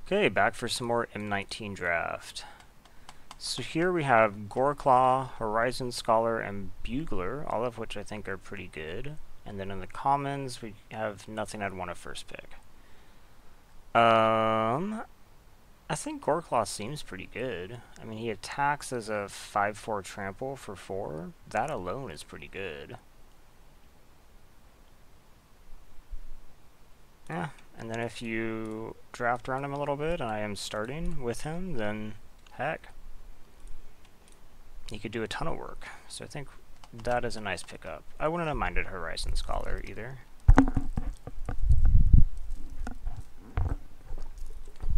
Okay, back for some more M19 Draft. So here we have Goreclaw, Horizon Scholar, and Bugler, all of which I think are pretty good. And then in the commons, we have nothing I'd want to first pick. I think Goreclaw seems pretty good. I mean, he attacks as a 5/4 trample for 4. That alone is pretty good. Yeah, and then if you draft around him a little bit, and I am starting with him, then heck, he could do a ton of work. So I think that is a nice pickup. I wouldn't have minded Horizon Scholar either.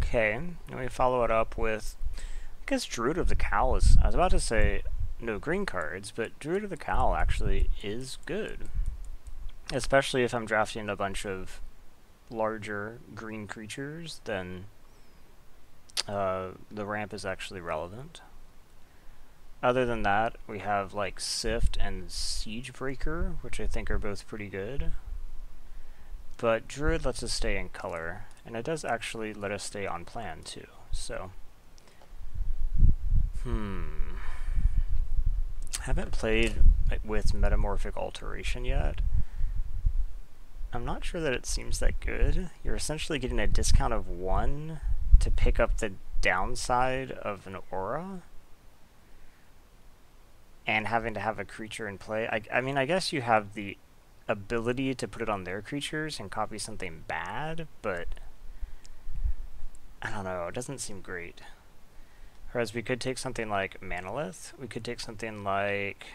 Okay, and we follow it up with, I guess Druid of the Cowl is, I was about to say no green cards, but Druid of the Cowl actually is good. Especially if I'm drafting a bunch of larger green creatures, then the ramp is actually relevant. Other than that, we have like Sift and Siegebreaker, which I think are both pretty good. But Druid lets us stay in color, and it does actually let us stay on plan too. So, haven't played with Metamorphic Alteration yet. I'm not sure that it seems that good. You're essentially getting a discount of 1 to pick up the downside of an aura, and having to have a creature in play. I mean, I guess you have the ability to put it on their creatures and copy something bad, but I don't know, it doesn't seem great. Whereas we could take something like Manolith, we could take something like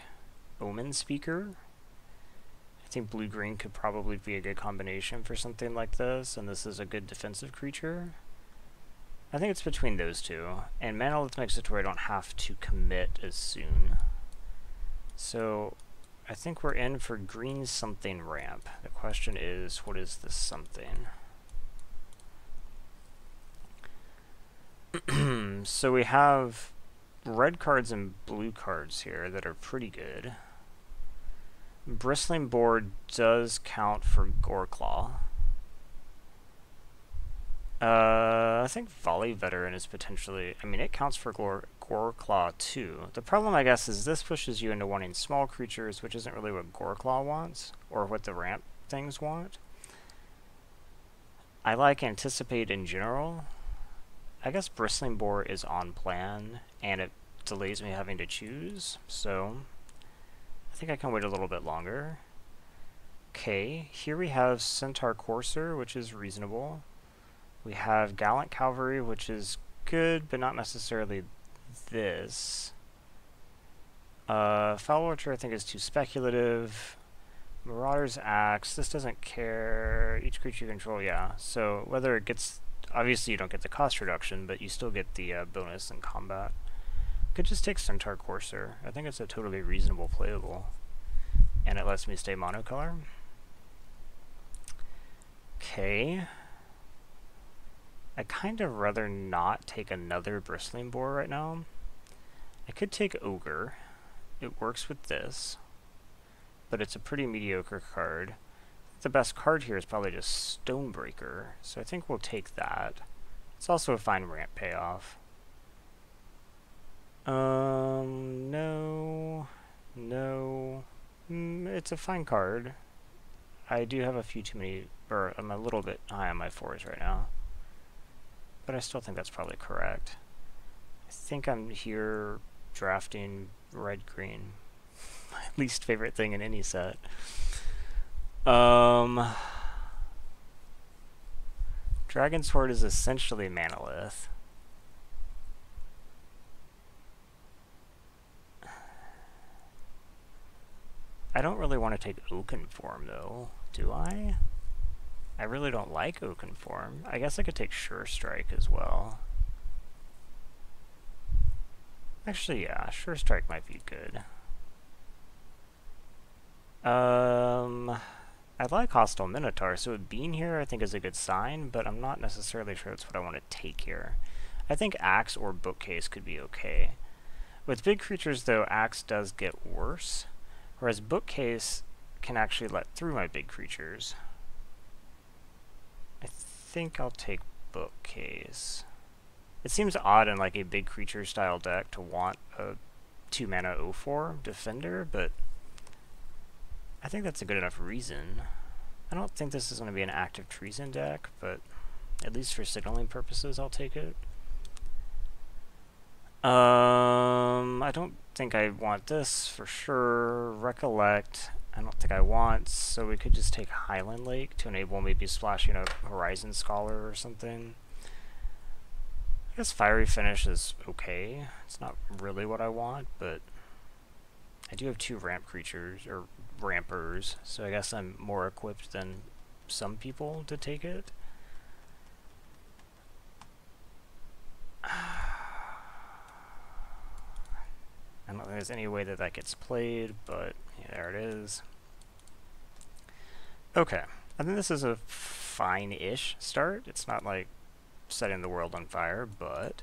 Omen Speaker. I think blue-green could probably be a good combination for something like this, and this is a good defensive creature. I think it's between those two, and Manolith makes it to where I don't have to commit as soon. So I think we're in for green something ramp. The question is, what is this something? So we have red cards and blue cards here that are pretty good. Bristling Boar does count for Goreclaw. I think Volley Veteran is potentially, I mean, it counts for Goreclaw too. The problem, I guess, is this pushes you into wanting small creatures, which isn't really what Goreclaw wants, or what the ramp things want. I like Anticipate in general. I guess Bristling Boar is on plan, and it delays me having to choose, so I think I can wait a little bit longer. Okay, here we have Centaur Courser, which is reasonable. We have Gallant Cavalry, which is good, but not necessarily this. Foul Watcher, I think, is too speculative. Marauder's Axe, this doesn't care. Each creature you control, yeah. So whether it gets, obviously you don't get the cost reduction, but you still get the bonus in combat. Could just take Centaur Courser. I think it's a totally reasonable playable. And it lets me stay monocolor. Okay. I kind of rather not take another Bristling Boar right now. I could take Ogre. It works with this, but it's a pretty mediocre card. The best card here is probably just Stonebreaker, so I think we'll take that. It's also a fine ramp payoff. No. It's a fine card. I do have a few too many, or I'm a little bit high on my 4s right now. But I still think that's probably correct. I think I'm here drafting red-green. My least favorite thing in any set. Dragon Sword is essentially Manolith. I don't really want to take Oakenform though, do I? I really don't like Oakenform. I guess I could take Sure Strike as well. Actually, yeah, Sure Strike might be good. I like Hostile Minotaur, so being here I think is a good sign, but I'm not necessarily sure that's what I want to take here. I think Axe or Bookcase could be okay. With big creatures, though, Axe does get worse, whereas Bookcase can actually let through my big creatures. I think I'll take bookcase. It seems odd in like a big creature style deck to want a 2-mana 0/4 defender, but I think that's a good enough reason. I don't think this is going to be an active treason deck, but at least for signaling purposes, I'll take it. I don't think I want this for sure. Recollect, I don't think I want, so we could just take Highland Lake to enable maybe splashing a Horizon Scholar or something. I guess Fiery Finish is okay. It's not really what I want, but I do have 2 ramp creatures, or rampers, so I guess I'm more equipped than some people to take it. I don't think there's any way that that gets played, but yeah, there it is. Okay, I think this is a fine-ish start. It's not like setting the world on fire, but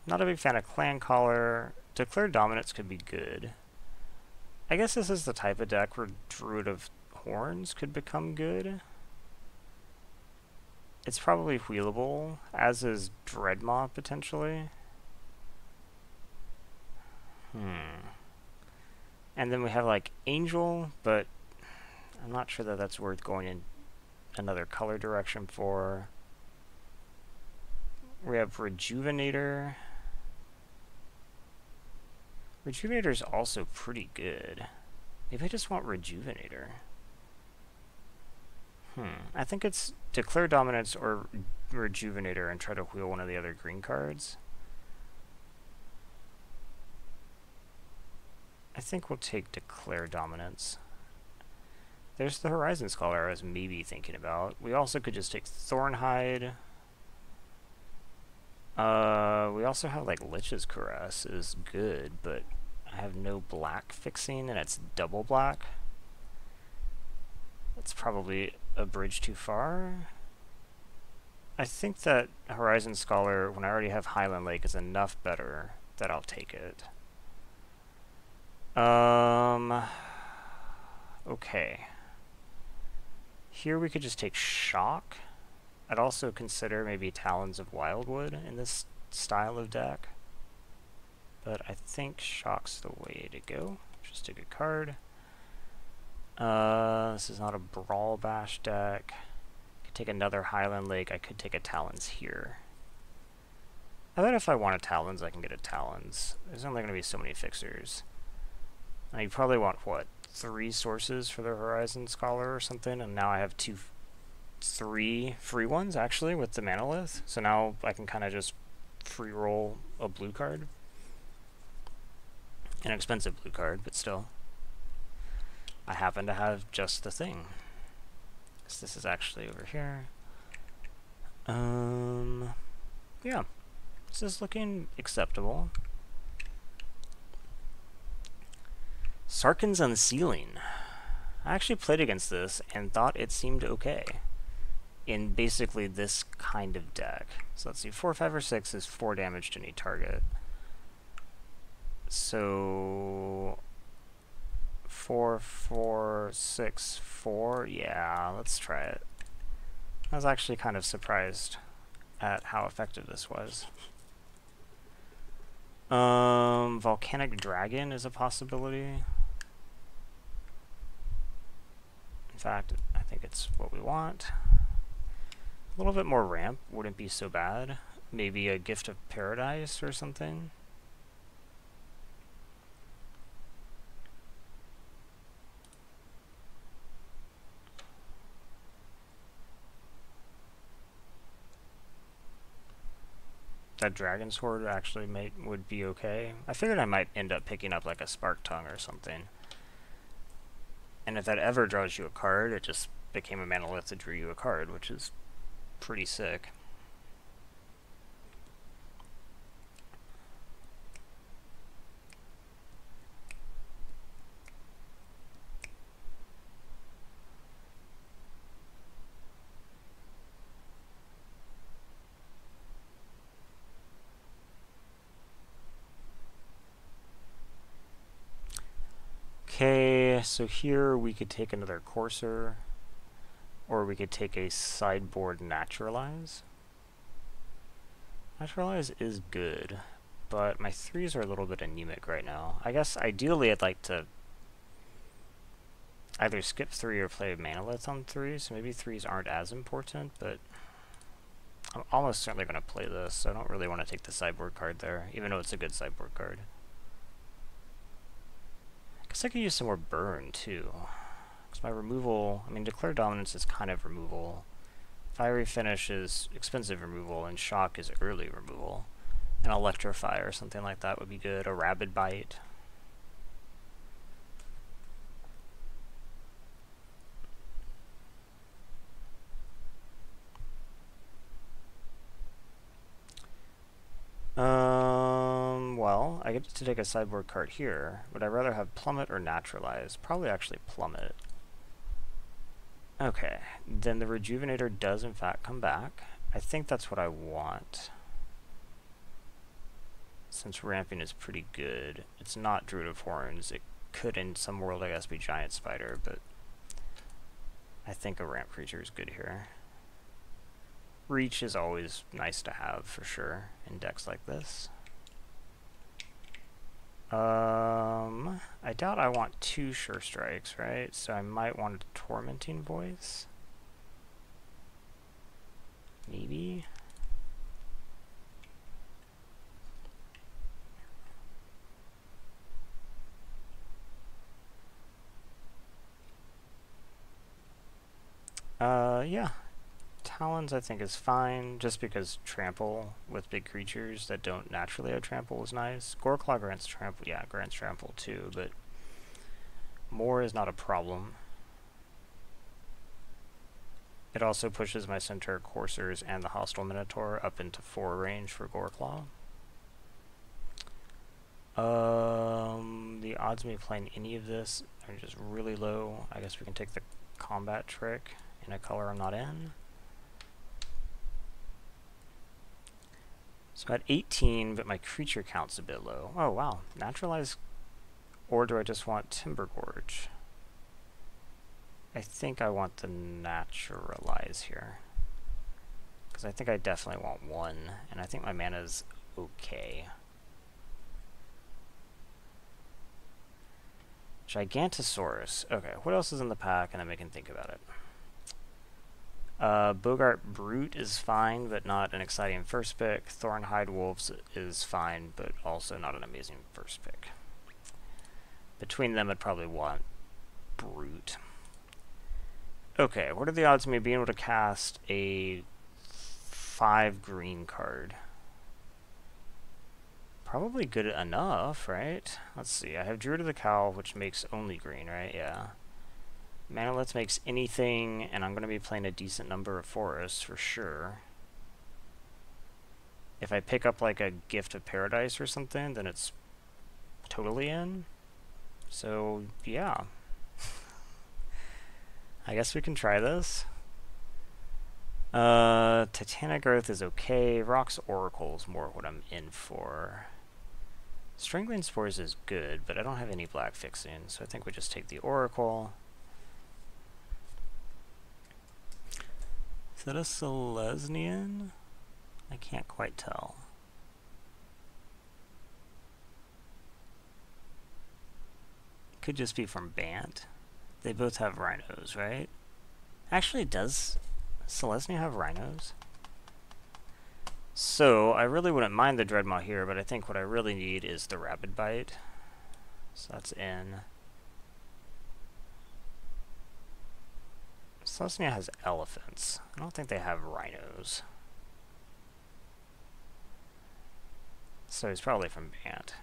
not a big fan of Clan Caller. Declare Dominance could be good. I guess this is the type of deck where Druid of Horns could become good. It's probably wheelable, as is Dreadmaw potentially. And then we have like Angel, but I'm not sure that that's worth going in another color direction for. We have Rejuvenator. Rejuvenator's also pretty good. Maybe I just want Rejuvenator. I think it's Declare Dominance or Rejuvenator and try to wheel one of the other green cards. I think we'll take Declare Dominance. There's the Horizon Scholar I was maybe thinking about. We also could just take Thornhide. We also have like Lich's Caress is good, but I have no black fixing and it's double black. That's probably a bridge too far. I think that Horizon Scholar, when I already have Highland Lake, is enough better that I'll take it. Okay. Here we could just take Shock. I'd also consider maybe Talons of Wildwood in this style of deck. But I think Shock's the way to go. Just a good card. This is not a Brawl Bash deck. I could take another Highland Lake. I could take a Talons here. I bet if I want a Talons, I can get a Talons. There's only going to be so many fixers. Now you probably want, what, 3 sources for the Horizon Scholar or something, and now I have 3 free ones, actually, with the Manolith. So now I can kind of just free roll a blue card. An expensive blue card, but still. I happen to have just the thing. So this is actually over here. Yeah. This is looking acceptable. Sarkhan's Unsealing. I actually played against this and thought it seemed okay in basically this kind of deck. So let's see, 4, 5, or 6 is 4 damage to any target. So 4, 4, 6, 4. Yeah, let's try it. I was actually kind of surprised at how effective this was. Volcanic Dragon is a possibility. In fact, I think it's what we want. A little bit more ramp wouldn't be so bad. Maybe a Gift of Paradise or something. That Dragon Sword actually would be okay. I figured I might end up picking up like a Spark Tongue or something. And if that ever draws you a card, it just became a Manolith that drew you a card, which is pretty sick. Okay, so here we could take another Courser, or we could take a Sideboard Naturalize. Naturalize is good, but my 3s are a little bit anemic right now. I guess ideally I'd like to either skip 3 or play Manolith on 3, so maybe 3s aren't as important, but I'm almost certainly going to play this, so I don't really want to take the sideboard card there, even though it's a good sideboard card. I guess I could use some more burn, too. Because my removal, I mean, Declare Dominance is kind of removal. Fiery Finish is expensive removal, and Shock is early removal. An Electrify or something like that would be good, a Rabid Bite. Well, I get to take a sideboard card here. Would I rather have Plummet or Naturalize? Probably actually Plummet. Okay, then the Rejuvenator does in fact come back. I think that's what I want. Since ramping is pretty good. It's not Druid of Horns. It could in some world I guess be Giant Spider, but I think a ramp creature is good here. Reach is always nice to have for sure in decks like this. I doubt I want 2 Sure Strikes, right? So I might want a Tormenting Voice. Maybe. Yeah. Talons I think is fine, just because trample with big creatures that don't naturally have trample is nice. Goreclaw grants trample, yeah, grants trample too, but more is not a problem. It also pushes my Centaur Coursers and the Hostile Minotaur up into 4 range for Goreclaw. The odds of me playing any of this are just really low. I guess we can take the combat trick in a color I'm not in. So I'm at 18, but my creature count's a bit low. Oh, wow. Naturalize, or do I just want Timber Gorge? I think I want the Naturalize here. Because I think I definitely want 1, and I think my mana's okay. Gigantosaurus. Okay, what else is in the pack, and then we can think about it. Bogart Brute is fine, but not an exciting first pick. Thornhide Wolves is fine, but also not an amazing first pick. Between them, I'd probably want Brute. Okay, what are the odds of me being able to cast a 5 green card? Probably good enough, right? Let's see, I have Druid of the Cowl, which makes only green, right? Yeah. Manolith makes anything, and I'm going to be playing a decent number of forests for sure. If I pick up like a Gift of Paradise or something, then it's totally in. So, yeah. I guess we can try this. Titanic Growth is okay. Rock's Oracle is more what I'm in for. Strangling Spores is good, but I don't have any black fixing, so I think we just take the Oracle. Is that a Selesnian? I can't quite tell. Could just be from Bant. They both have rhinos, right? Actually, does Selesnia have rhinos? So, I really wouldn't mind the Dreadmaw here, but I think what I really need is the Rabid Bite. So that's in. Selesnia has elephants. I don't think they have rhinos. So he's probably from Bant.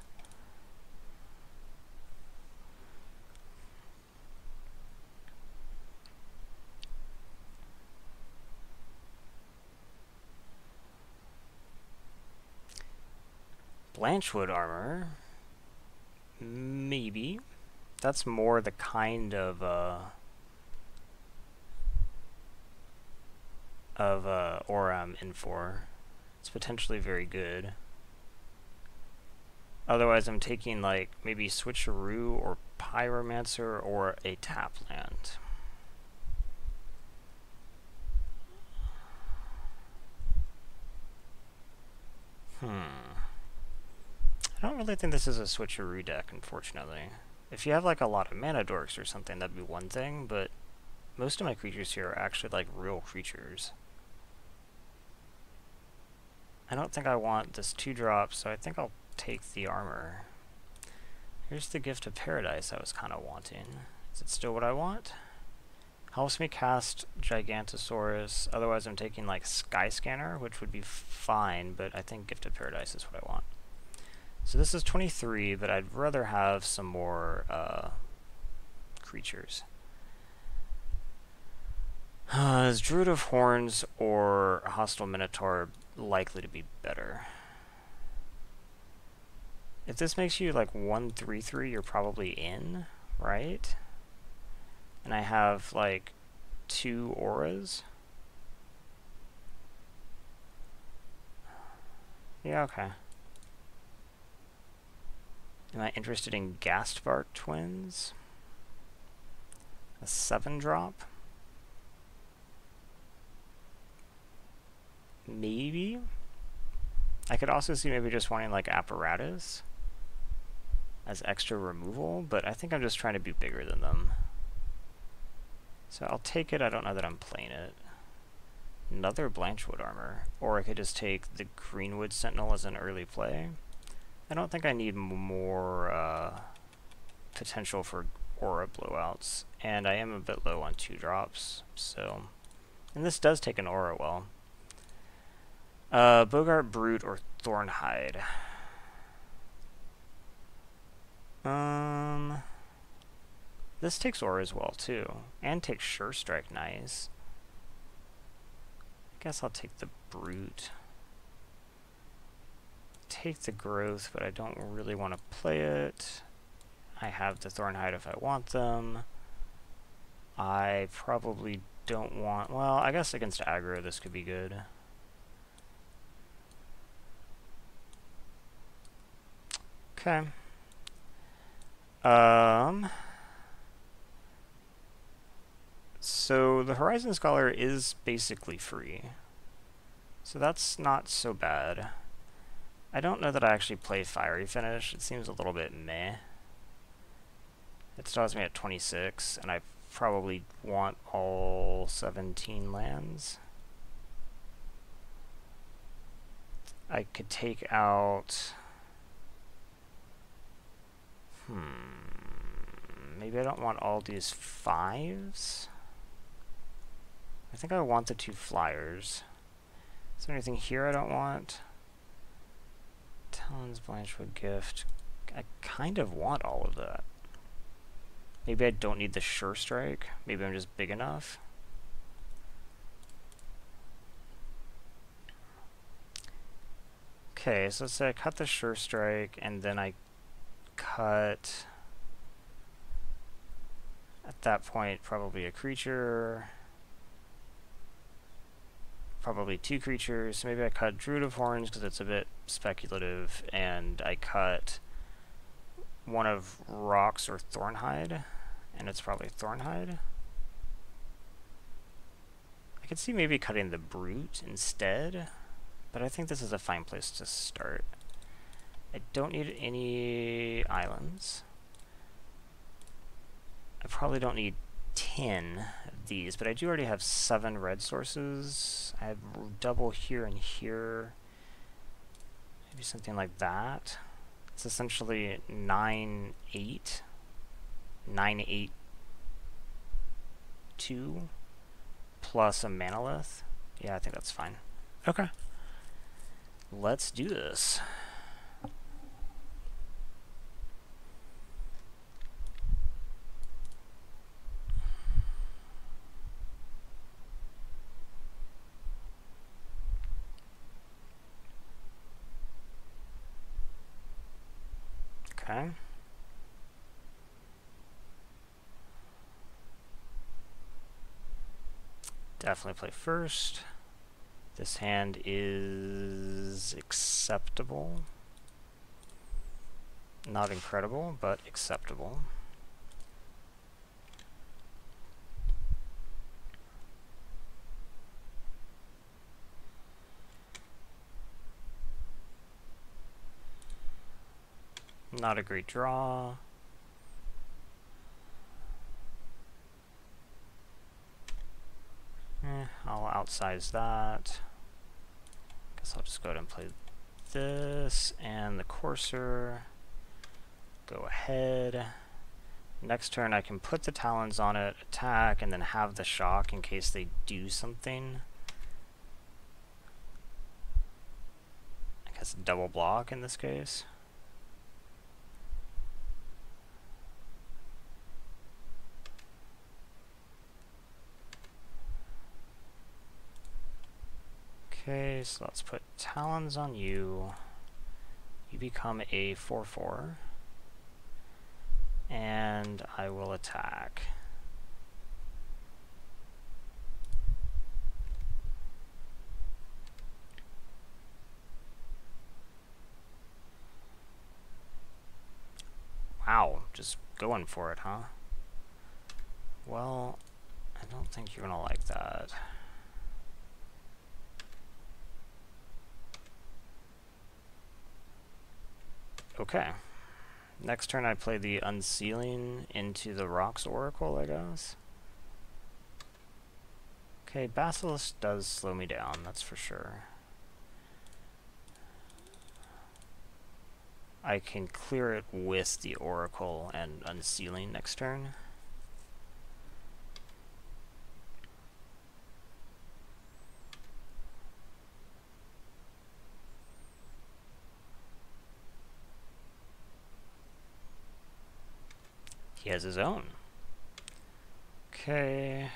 Blanchwood armor. Maybe. That's more the kind of aura I'm in for. It's potentially very good. Otherwise, I'm taking like maybe Switcheroo or Pyromancer or a tap land. I don't really think this is a switcheroo deck, unfortunately. If you have like a lot of mana dorks or something, that'd be one thing, but most of my creatures here are actually like real creatures. I don't think I want this 2-drop, so I think I'll take the armor. Here's the Gift of Paradise I was kind of wanting. Is it still what I want? Helps me cast Gigantosaurus, otherwise I'm taking like Sky Scanner, which would be fine, but I think Gift of Paradise is what I want. So this is 23, but I'd rather have some more creatures. Is Druid of Horns or Hostile Minotaur likely to be better? If this makes you like 1/3/3, you're probably in, right? And I have like 2 auras. Yeah, okay. Am I interested in Ghastbark Twins? A 7-drop? Maybe? I could also see maybe just wanting like Apparatus as extra removal, but I think I'm just trying to be bigger than them. So I'll take it, I don't know that I'm playing it. Another Blanchwood armor. Or I could just take the Greenwood Sentinel as an early play. I don't think I need more potential for aura blowouts, and I am a bit low on 2-drops, so... And this does take an aura well. Bogart Brute or Thornhide. This takes aura as well, too. And takes Sure Strike, nice. I guess I'll take the Brute. Take the Growth, but I don't really want to play it. I have the Thornhide if I want them. I probably don't want... Well, I guess against aggro this could be good. Okay. So the Horizon Scholar is basically free. So that's not so bad. I don't know that I actually play Fiery Finish. It seems a little bit meh. It starts me at 26, and I probably want all 17 lands. I could take out... Maybe I don't want all these 5s? I think I want the 2 flyers. Is there anything here I don't want? Talon's Blanchwood Gift. I kind of want all of that. Maybe I don't need the Sure Strike. Maybe I'm just big enough. Okay, so let's say I cut the Sure Strike, and then I cut... At that point, probably a creature. Probably 2 creatures. So maybe I cut Druid of Horns because it's a bit speculative, and I cut one of Rocks or Thornhide, and it's probably Thornhide. I could see maybe cutting the Brute instead, but I think this is a fine place to start. I don't need any islands. I probably don't need 10 of these, but I do already have 7 red sources. I have double here and here. Maybe something like that. It's essentially 9, 8. 9, 8, 2 plus a Manalith. Yeah, I think that's fine. Okay. Let's do this. Okay. Definitely play first. This hand is acceptable. Not incredible, but acceptable. Not a great draw. I'll outsize that. Guess I'll just go ahead and play this and the courser. Go ahead. Next turn I can put the talons on it, attack, and then have the shock in case they do something. I guess double block in this case. Okay, so let's put talons on you. You become a 4/4. And I will attack. Wow, just going for it, huh? Well, I don't think you're gonna like that. Okay. Next turn I play the Unsealing into the Rocks Oracle, I guess. Okay, Basilisk does slow me down, that's for sure. I can clear it with the Oracle and Unsealing next turn. He has his own. Okay.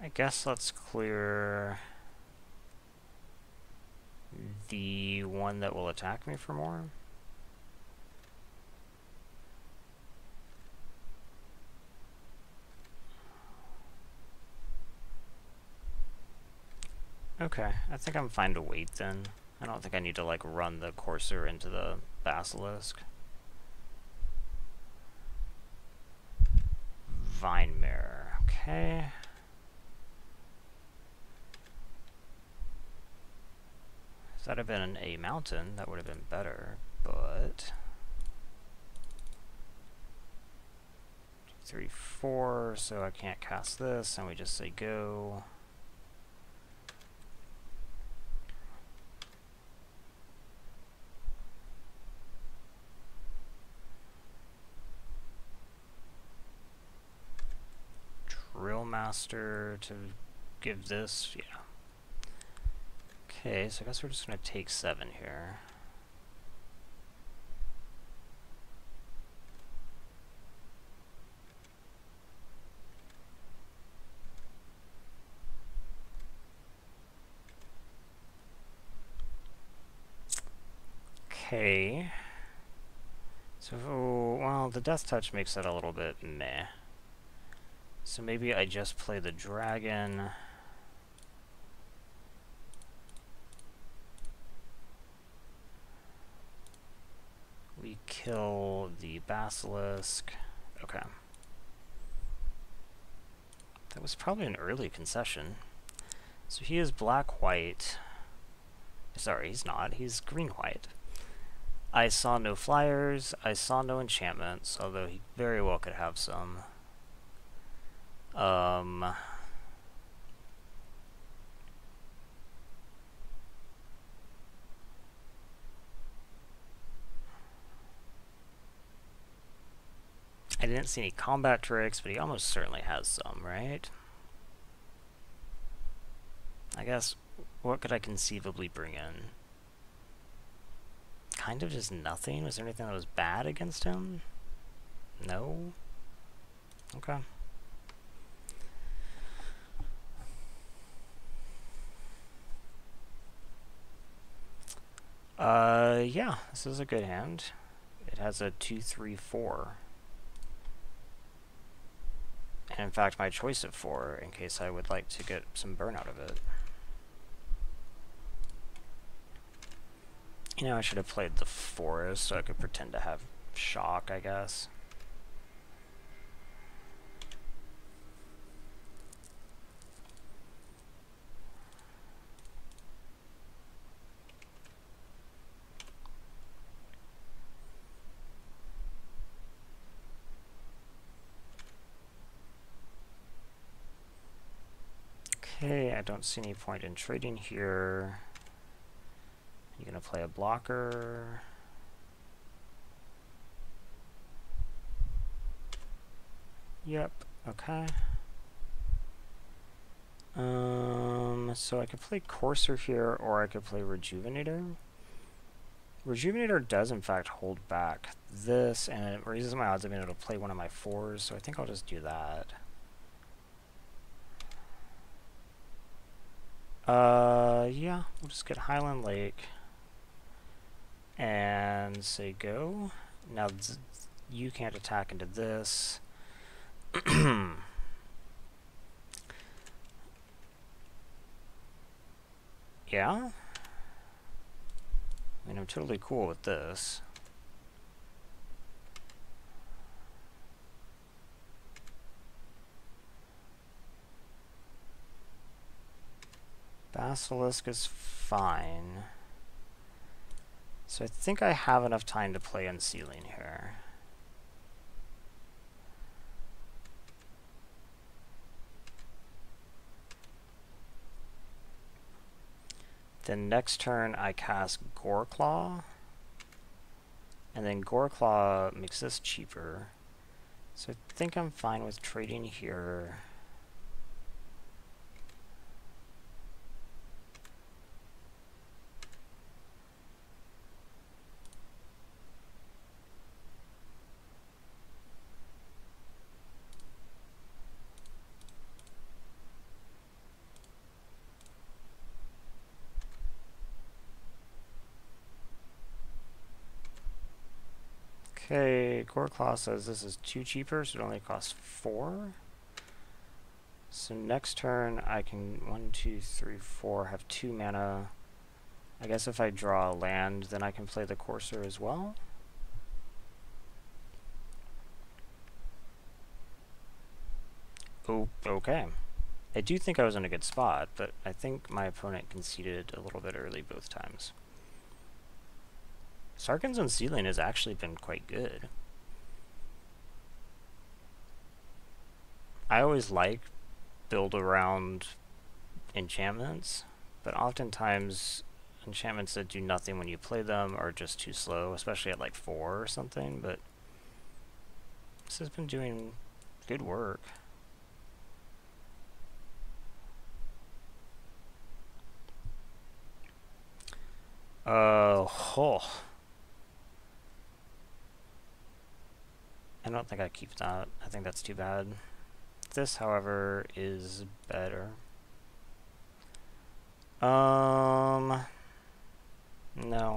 I guess let's clear the one that will attack me for more. Okay, I think I'm fine to wait then. I don't think I need to like run the courser into the Basilisk. Vinemare, okay. If that had been a mountain, that would have been better, but 2, 3, 4, so I can't cast this, and we just say go. Drill Master to give this, yeah. Okay, so I guess we're just going to take 7 here. Okay. So, well, the Death Touch makes it a little bit meh. So maybe I just play the dragon. We kill the basilisk. Okay. That was probably an early concession. So he is black-white. Sorry, he's not. He's green-white. I saw no flyers. I saw no enchantments, although he very well could have some. I didn't see any combat tricks, but he almost certainly has some, right? I guess, what could I conceivably bring in? Kind of just nothing? Was there anything that was bad against him? No? Okay. Yeah, this is a good hand. It has a 2, 3, 4. And in fact, my choice of 4, in case I would like to get some burn out of it. You know, I should have played the forest so I could pretend to have shock, I guess. Okay, I don't see any point in trading here. You're gonna play a blocker. Yep, okay. So I could play Courser here, or I could play Rejuvenator. Rejuvenator does in fact hold back this, and it raises my odds of being able to play one of my 4s, so I think I'll just do that. Yeah, we'll just get Highland Lake and say go. Now you can't attack into this. Yeah? I mean, I'm totally cool with this. Basilisk is fine. So I think I have enough time to play Unsealing here. Then next turn I cast Goreclaw. And then Goreclaw makes this cheaper. So I think I'm fine with trading here. Okay, Goreclaw says this is 2 cheaper, so it only costs 4. So next turn I can 1, 2, 3, 4 have 2 mana. I guess if I draw a land, then I can play the Courser as well. Oh, okay. I do think I was in a good spot, but I think my opponent conceded a little bit early both times. Sarkhan's Unsealing has actually been quite good. I always like build around enchantments, but oftentimes enchantments that do nothing when you play them are just too slow, especially at like 4 or something, but this has been doing good work. Oh. I don't think I keep that. I think that's too bad. This, however, is better. No,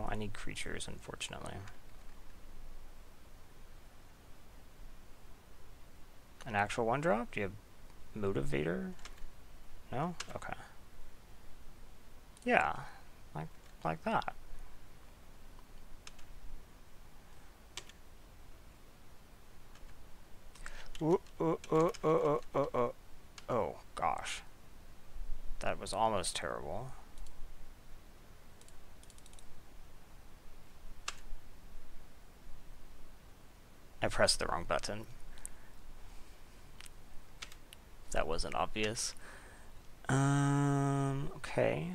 I need creatures, unfortunately. An actual 1-drop? Do you have Motivator? No? Okay. Yeah, like that. Oh, gosh. That was almost terrible. I pressed the wrong button. That wasn't obvious. Okay.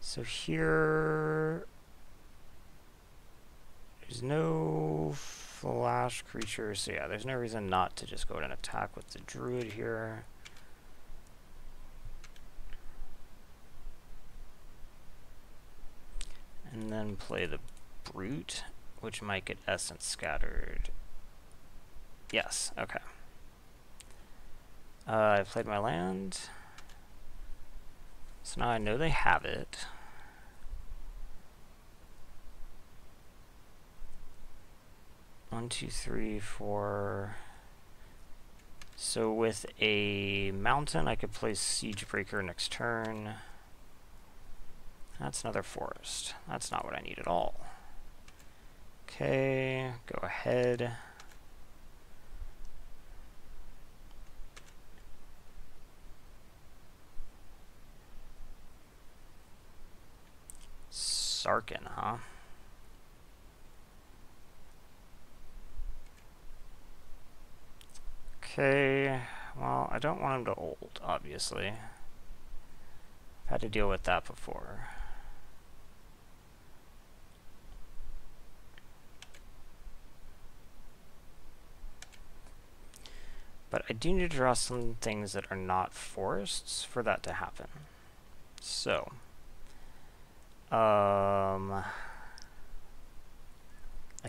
So here... There's no flash creatures, so yeah, there's no reason not to just go ahead and attack with the druid here. And then play the brute, which might get essence scattered. Yes, okay. I played my land. So now I know they have it. One, two, three, four. So with a mountain, I could play Siegebreaker next turn. That's another forest. That's not what I need at all. Okay, go ahead. Sarkhan, huh? Okay, well, I don't want him to ult, obviously. I've had to deal with that before. But I do need to draw some things that are not forests for that to happen. So, I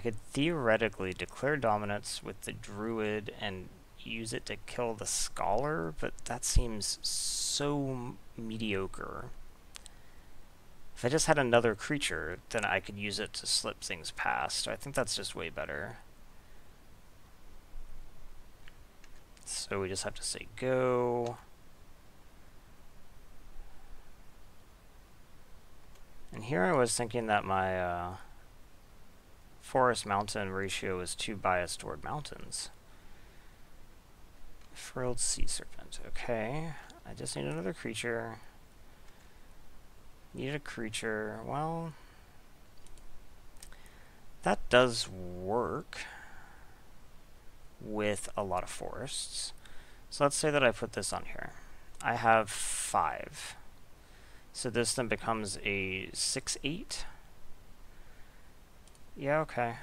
could theoretically declare dominance with the druid and use it to kill the scholar, but that seems so mediocre. If I just had another creature, then I could use it to slip things past. I think that's just way better. So we just have to say go. And here I was thinking that my forest mountain ratio is too biased toward mountains. Frilled sea serpent. Okay, I just need another creature. Need a creature. Well, that does work with a lot of forests. So let's say that I put this on here. I have 5. So this then becomes a 6/8. Yeah, okay.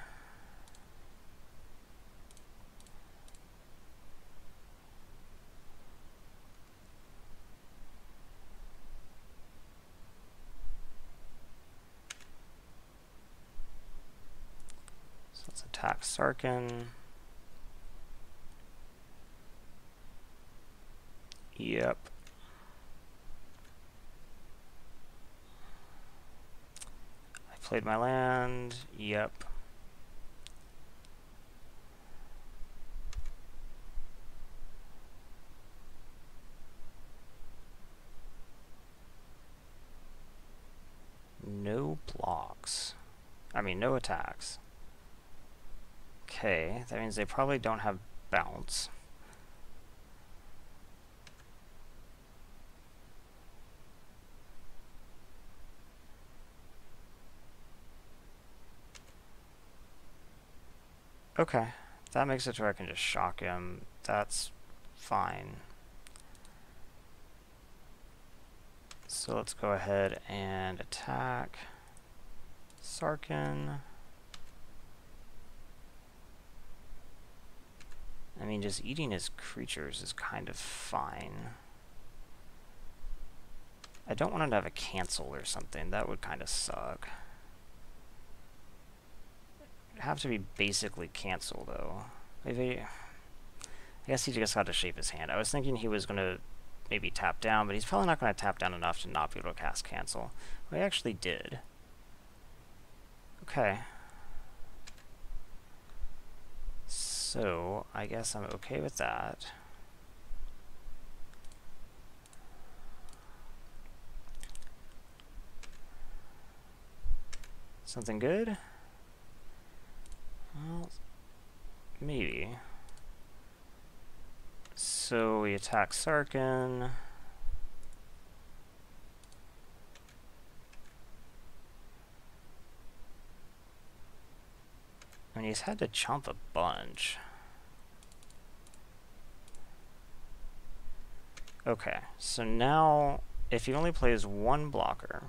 So let's attack Sarkhan. Yep. I played my land. Yep. No blocks. I mean, no attacks. Okay, that means they probably don't have bounce. Okay, that makes it to where I can just shock him. That's fine. So let's go ahead and attack Sarkhan. I mean, just eating his creatures is kind of fine. I don't want him to have a cancel or something. That would kind of suck. It'd have to be basically cancel, though. Maybe... I guess he just got to shape his hand. I was thinking he was going to maybe tap down, but he's probably not going to tap down enough to not be able to cast cancel. Well, he actually did. Okay. So, I guess I'm okay with that. Something good? Well, maybe. So we attack Sarkhan. I mean, he's had to chomp a bunch. Okay, so now if he only plays one blocker,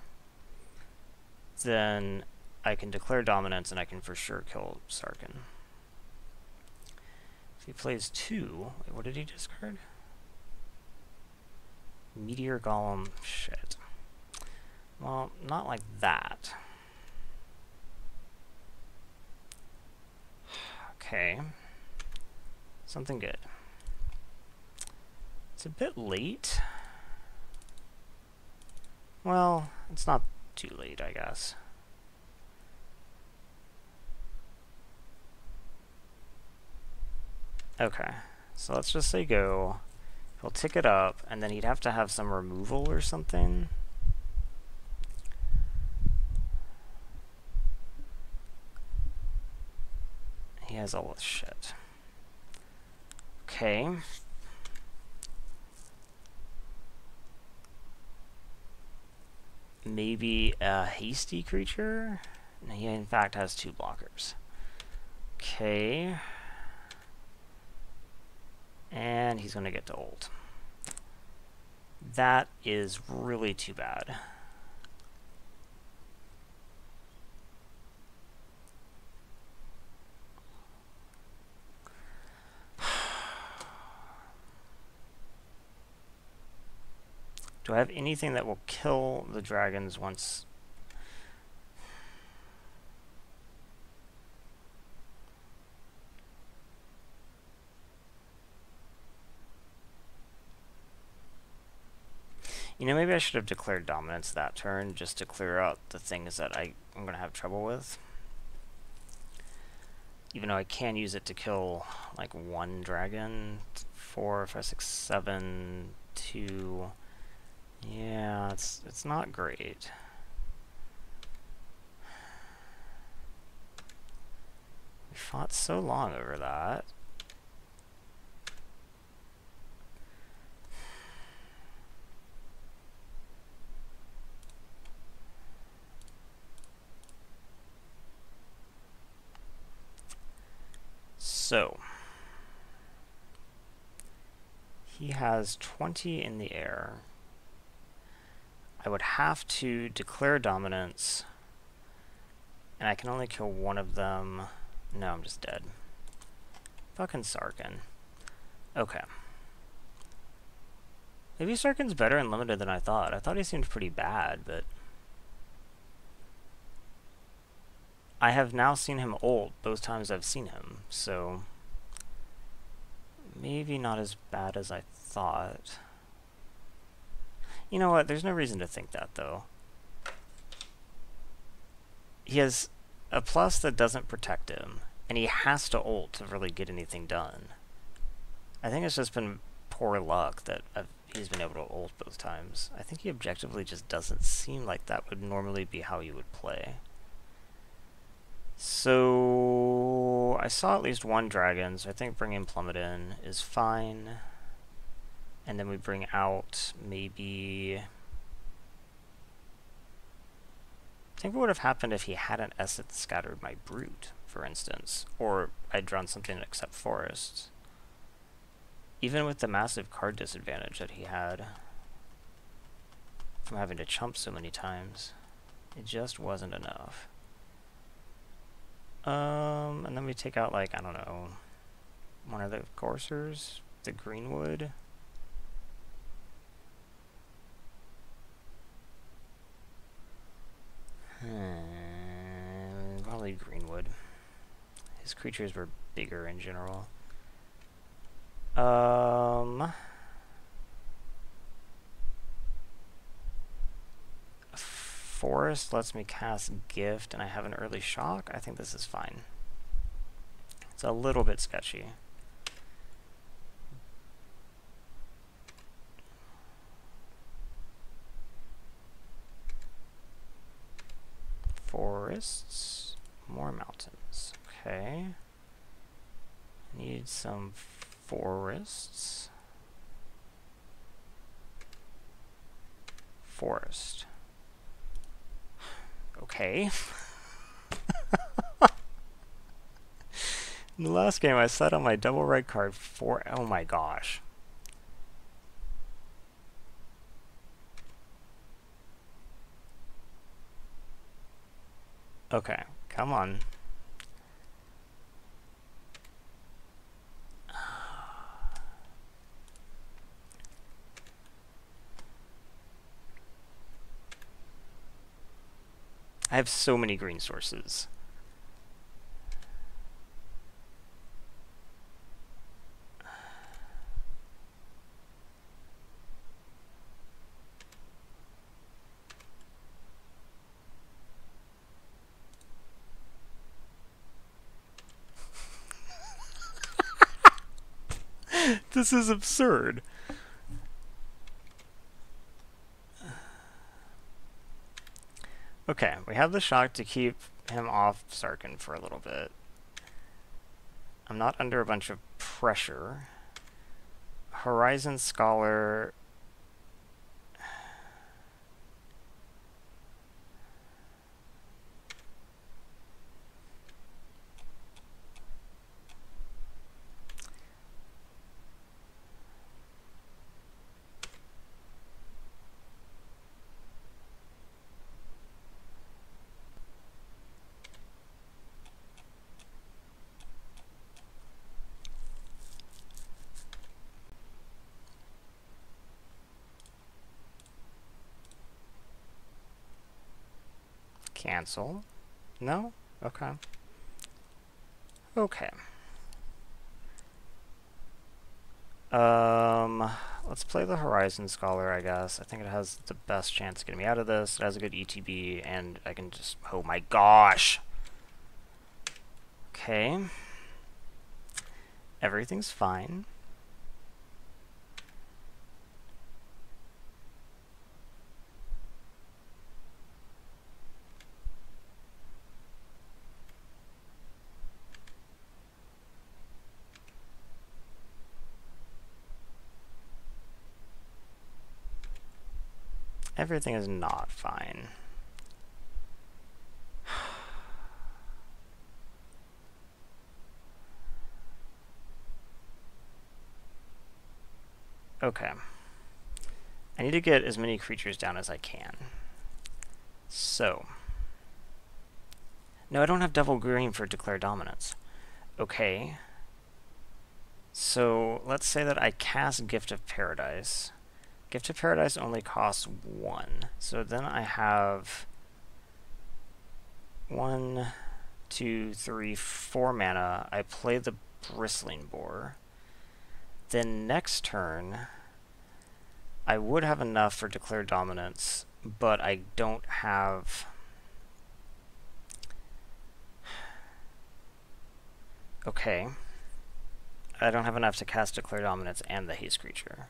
then I can declare dominance and I can for sure kill Sarkhan. If he plays 2, wait, what did he discard? Meteor Golem, shit. Well, not like that. Okay. Something good. It's a bit late. Well, it's not too late, I guess. Okay, so let's just say go. He'll tick it up, and then he'd have to have some removal or something. He has all this shit. Okay. Maybe a hasty creature? No, he in fact has 2 blockers. Okay. And he's going to get to ult. That is really too bad. Do I have anything that will kill the dragons once? You know, maybe I should have declared dominance that turn just to clear out the things that I'm going to have trouble with. Even though I can use it to kill like 1 dragon, 4, 5, 6, 7, 2. Yeah, it's not great. We fought so long over that. So, he has 20 in the air. I would have to declare dominance, and I can only kill 1 of them. No, I'm just dead. Fucking Sarkhan. Okay. Maybe Sarkhan's better and limited than I thought. I thought he seemed pretty bad, but I have now seen him ult both times I've seen him, so maybe not as bad as I thought. You know what? There's no reason to think that, though. He has a plus that doesn't protect him, and he has to ult to really get anything done. I think it's just been poor luck that he's been able to ult both times. I think he objectively just doesn't seem like that would normally be how he would play. So I saw at least 1 dragon, so I think bringing Plummet in is fine. And then we bring out maybe... I think what would have happened if he hadn't Essence scattered my Brute, for instance, or I'd drawn something except Forest. Even with the massive card disadvantage that he had from having to chump so many times, it just wasn't enough. And then we take out, like, I don't know, 1 of the coursers, the Greenwood. Probably Greenwood. His creatures were bigger in general. Forest lets me cast Gift, and I have an early shock. I think this is fine. It's a little bit sketchy. Forests, more mountains. Okay. Need some forests. Forest. Okay. In the last game, I sat on my double red card for... Oh my gosh. Okay, come on. I have so many green sources. This is absurd. Okay, we have the shock to keep him off Sarkhan for a little bit. I'm not under a bunch of pressure. Horizon Scholar. Cancel. No? Okay. Okay. Let's play the Horizon Scholar, I guess. I think it has the best chance of getting me out of this. It has a good ETB, and I can just... Oh my gosh! Okay. Everything's fine. Everything is not fine. Okay. I need to get as many creatures down as I can. So. No, I don't have double green for Declare Dominance. Okay. So, let's say that I cast Gift of Paradise. Gift of Paradise only costs 1. So then I have 1, 2, 3, 4 mana. I play the Bristling Boar. Then next turn, I would have enough for Declare Dominance, but I don't have... Okay. I don't have enough to cast Declare Dominance and the Haste creature.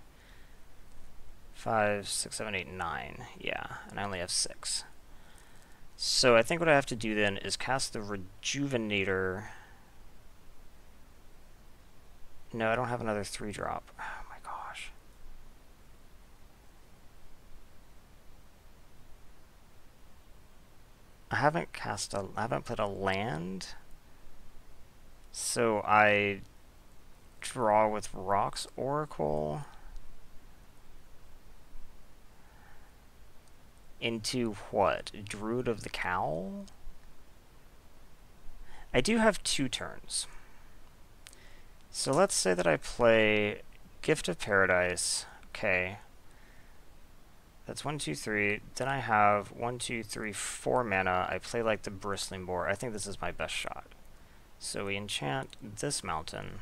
5, 6, 7, 8, 9. Yeah, and I only have 6. So I think what I have to do then is cast the Rejuvenator. No, I don't have another 3-drop. Oh my gosh. I haven't put a land. So I draw with Rocks Oracle into what? Druid of the Cowl? I do have 2 turns. So let's say that I play Gift of Paradise. Okay. That's 1, 2, 3. Then I have 1, 2, 3, 4 mana. I play like the Bristling Boar. I think this is my best shot. So we enchant this mountain.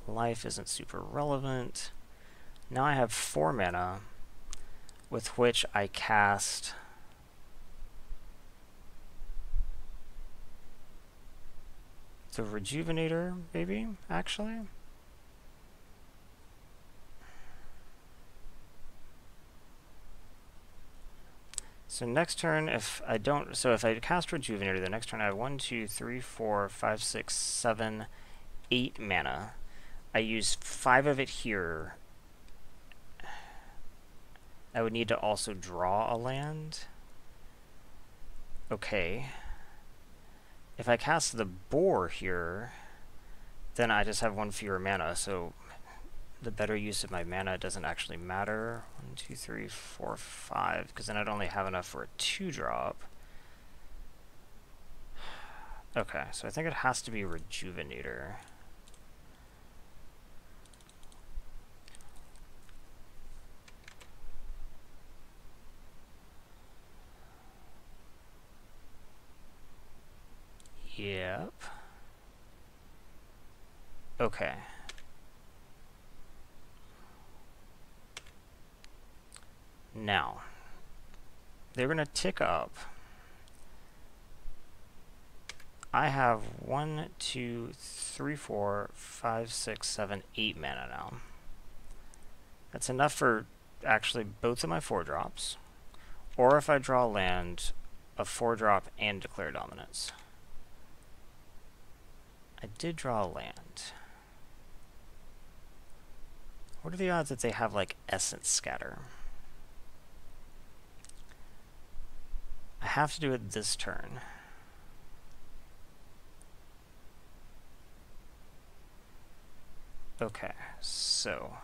Life isn't super relevant. Now I have 4 mana, with which I cast the Rejuvenator, maybe, actually? So next turn, if I cast Rejuvenator, the next turn I have 1, 2, 3, 4, 5, 6, 7, 8 mana. I use 5 of it here. I would need to also draw a land. Okay. If I cast the Boar here, then I just have 1 fewer mana, so the better use of my mana doesn't actually matter. 1, 2, 3, 4, 5, because then I'd only have enough for a 2-drop. Okay, so I think it has to be Rejuvenator. Yep. Okay. Now, they're going to tick up. I have 1, 2, 3, 4, 5, 6, 7, 8 mana now. That's enough for actually both of my 4-drops. Or if I draw land, a 4-drop and declare dominance. I did draw a land. What are the odds that they have, like, Essence Scatter? I have to do it this turn. Okay, so...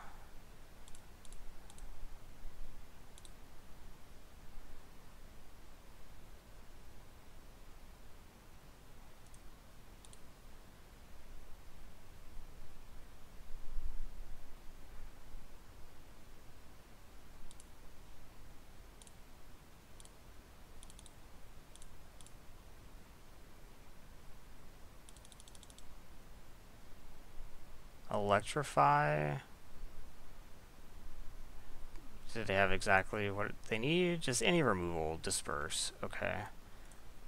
Electrify. Do they have exactly what they need? Just any removal, disperse. Okay.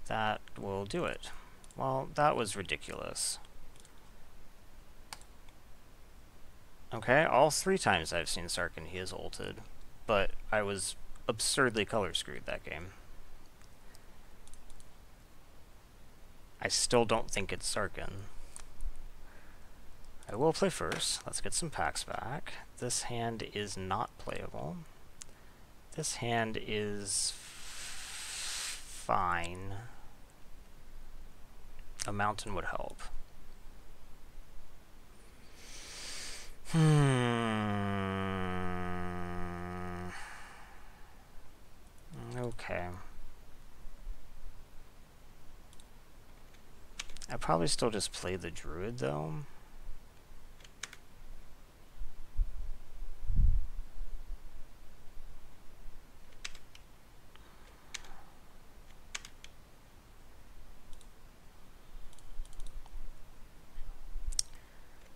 That will do it. Well, that was ridiculous. Okay, all 3 times I've seen Sarkhan, he has ulted. But I was absurdly color screwed that game. I still don't think it's Sarkhan. I will play first. Let's get some packs back. This hand is not playable. This hand is fine. A mountain would help. Okay. I probably still just play the druid though.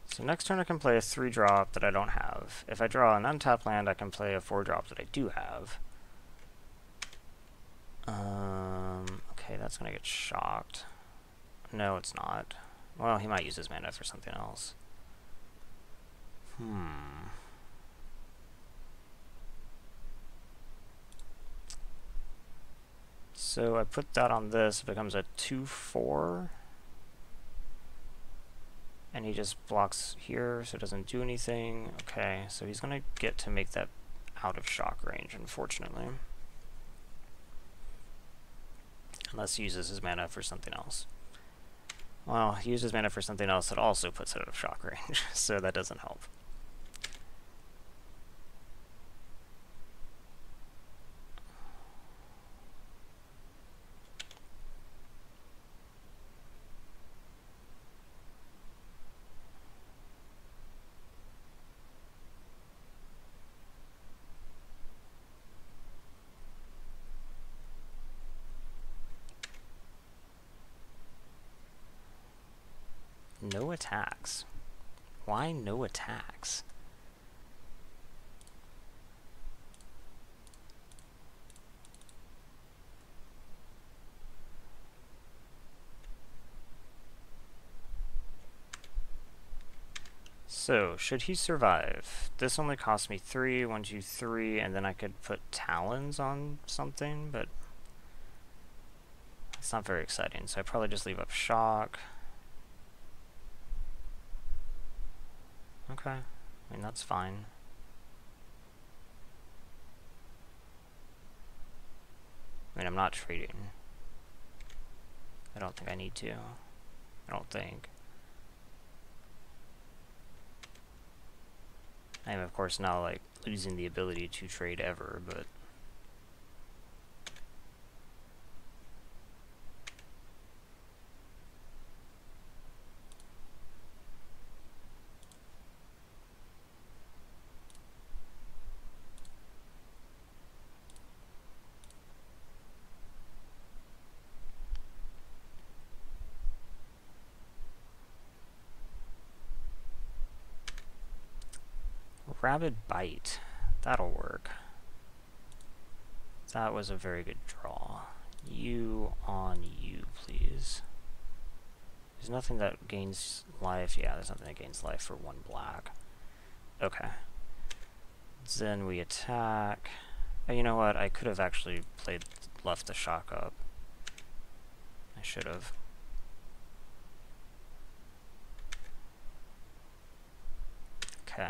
So next turn I can play a 3-drop that I don't have. If I draw an untapped land, I can play a 4-drop that I do have. Okay, that's gonna get shocked. No, it's not. Well, he might use his mana for something else. So I put that on this, it becomes a 2/4. And he just blocks here, so it doesn't do anything. Okay, so he's gonna get to make that out of shock range, unfortunately. Unless he uses his mana for something else. Well, he uses mana for something else that also puts it out of shock range, so that doesn't help. No attacks. Why no attacks? So, should he survive? This only cost me 3, 1, 2, 3, and then I could put talons on something, but it's not very exciting, so I probably just leave up shock. Okay, I mean, that's fine. I mean, I'm not trading. I don't think I need to. I don't think. I am, of course, now, like, losing the ability to trade ever, but... Rabid Bite. That'll work. That was a very good draw. You on you, please. There's nothing that gains life. Yeah, there's nothing that gains life for 1 black. Okay. Then we attack. Oh, you know what? I could have actually left the shock up. should have. Okay.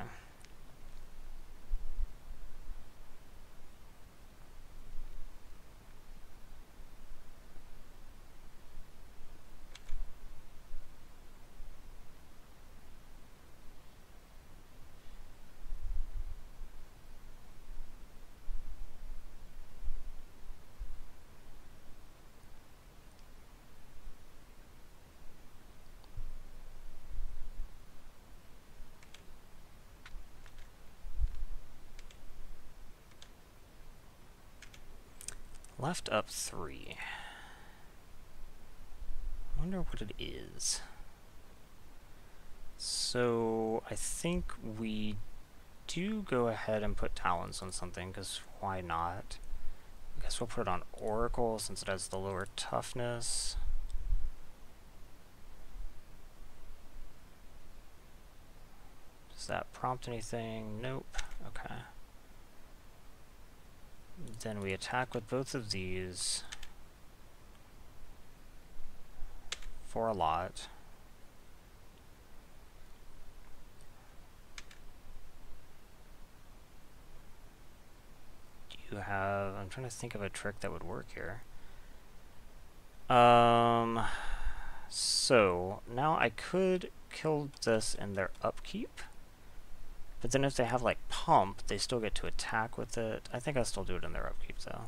Left up 3. I wonder what it is. So I think we do go ahead and put talents on something, because why not? I guess we'll put it on Oracle since it has the lower toughness. Does that prompt anything? Nope. Okay. Then we attack with both of these for a lot. Do you have... I'm trying to think of a trick that would work here. So now I could kill this in their upkeep. But then if they have, like, pump, they still get to attack with it. I think I'll still do it in their upkeep, though.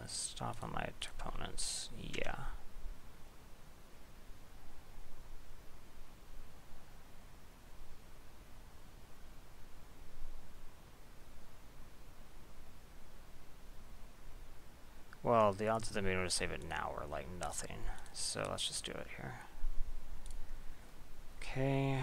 Stop on my opponents. Yeah. Well, the odds of them being able to save it now are like nothing. So let's just do it here. Okay.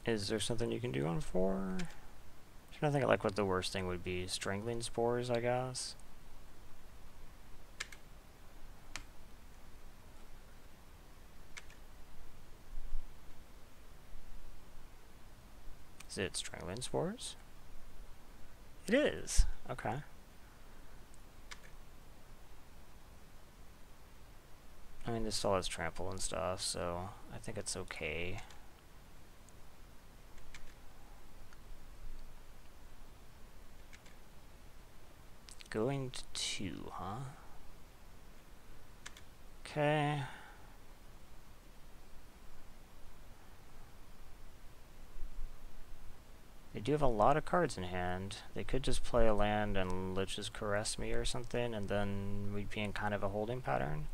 Is there something you can do on 4? I'm trying to think of like what the worst thing would be. Strangling spores, I guess. Is it strangling spores? It is. Okay. I mean, this still has trample and stuff, so I think it's okay. Going to 2, huh? Okay. They do have a lot of cards in hand. They could just play a land and Lich's Caress me or something, and then we'd be in kind of a holding pattern.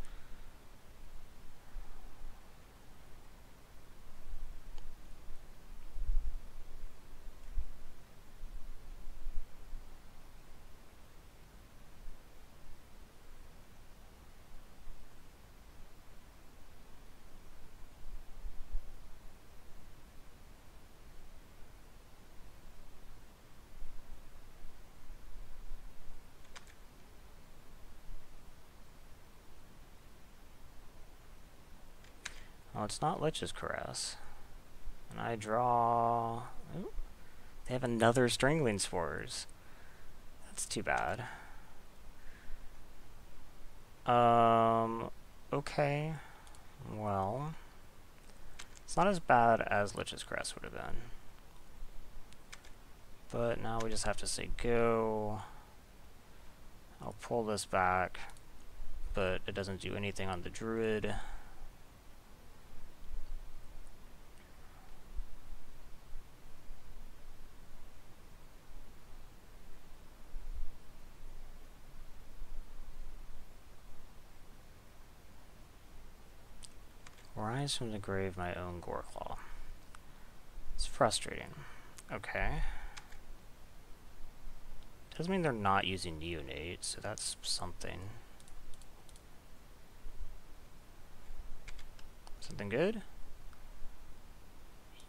Oh, it's not Lich's Caress. And I draw... Ooh, they have another Strangling Spores. That's too bad. Okay. Well... It's not as bad as Lich's Caress would have been. But now we just have to say go. I'll pull this back, but it doesn't do anything on the druid. Rise from the grave my own Goreclaw. It's frustrating. Okay. Doesn't mean they're not using Neonate, so that's something. Something good?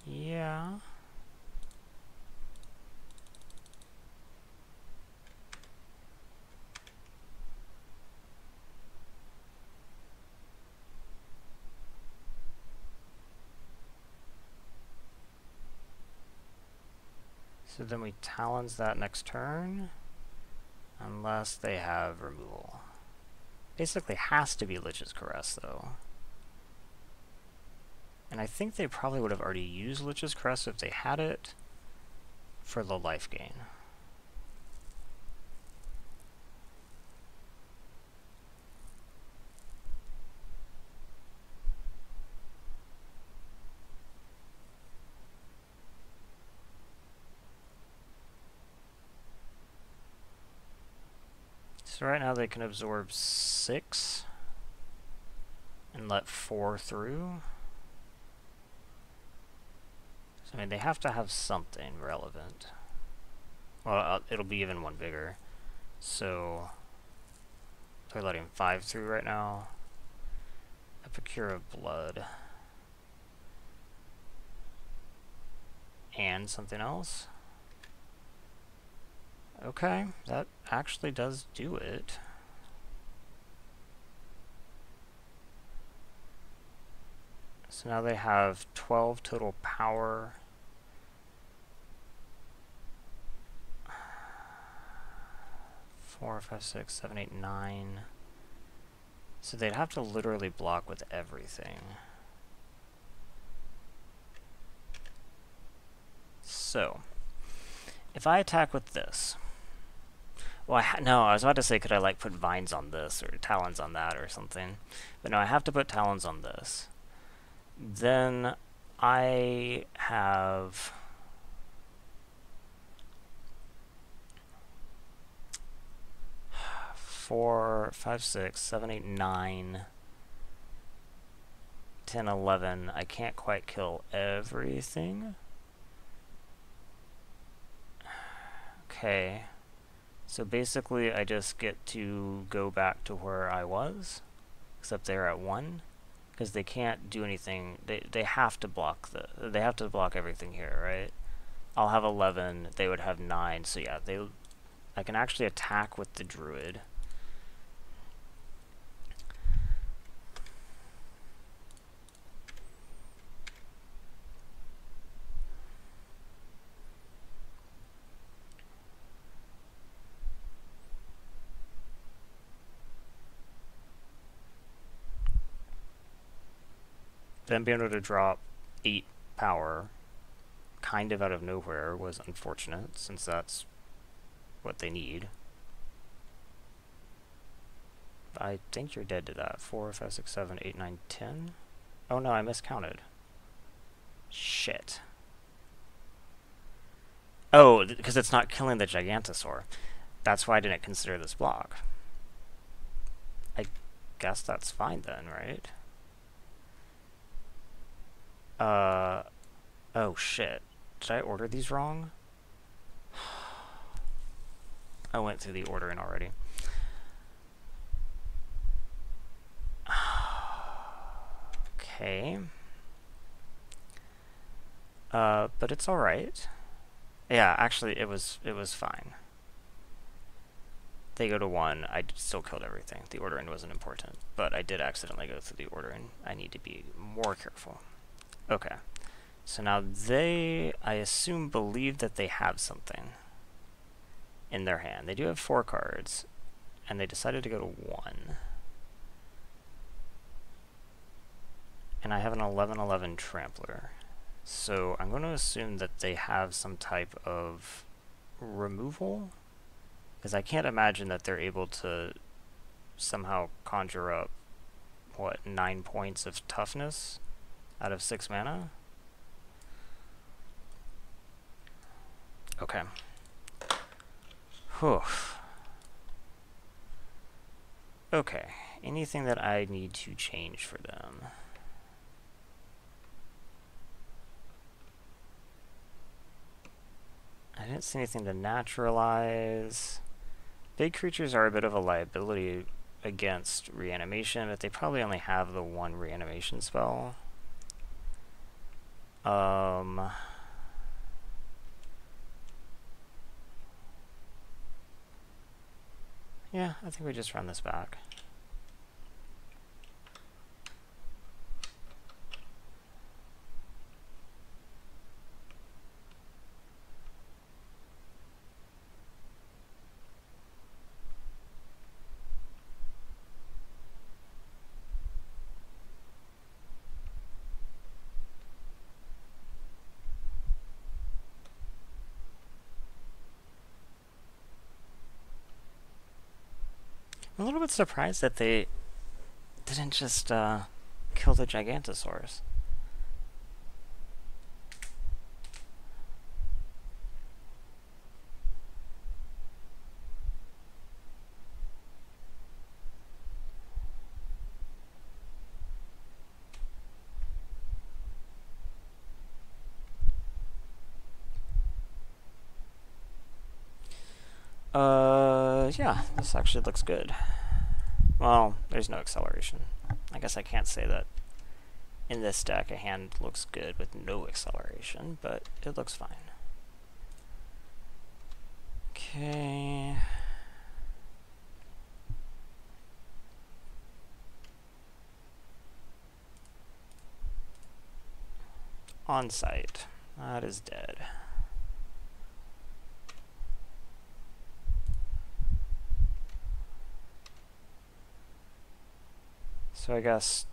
Yeah. So then we Talons that next turn, unless they have removal. Basically has to be Lich's Caress though. And I think they probably would have already used Lich's Caress if they had it for the life gain. So right now they can absorb 6 and let 4 through. So I mean, they have to have something relevant. Well, it'll be even one bigger. So they're letting 5 through right now. Epicure of Blood. And something else. Okay, that actually does do it. So now they have 12 total power. Four, five, six, seven, eight, 9. So they'd have to literally block with everything. So, if I attack with this, well, no, I was about to say, could I like put vines on this or talons on that or something? But no, I have to put talons on this. Then I have 4, 5, 6, 7, 8, 9, 10, 11. I can't quite kill everything. Okay. So basically I just get to go back to where I was, except they're at 1, because they can't do anything. They have to block they have to block everything here, right? I'll have 11, they would have 9, so yeah, I can actually attack with the druid. Them being able to drop 8 power kind of out of nowhere was unfortunate, since that's what they need. I think you're dead to that. 4, 5, 6, 7, 8, 9, 10. Oh no, I miscounted. Shit. Oh, because it's not killing the Gigantosaur. That's why I didn't consider this block. I guess that's fine then, right? Oh shit. Did I order these wrong? I went through the ordering already. Okay. But it's alright. Yeah, actually it was fine. They go to 1, I still killed everything. The ordering wasn't important, but I did accidentally go through the ordering. I need to be more careful. Okay. So now they, I assume, believe that they have something in their hand. They do have 4 cards, and they decided to go to 1. And I have an 11/11 Trampler. So I'm going to assume that they have some type of removal? Because I can't imagine that they're able to somehow conjure up, what, 9 points of toughness out of 6 mana? Okay. Whew. Okay. Anything that I need to change for them? I didn't see anything to naturalize. Big creatures are a bit of a liability against reanimation, but they probably only have the one reanimation spell. Yeah, I think we just run this back. I'm a little bit surprised that they didn't just kill the Gigantosaurus. Yeah, this actually looks good. Well, there's no acceleration. I guess I can't say that in this deck a hand looks good with no acceleration, but it looks fine. Okay. On site. That is dead. So I guess,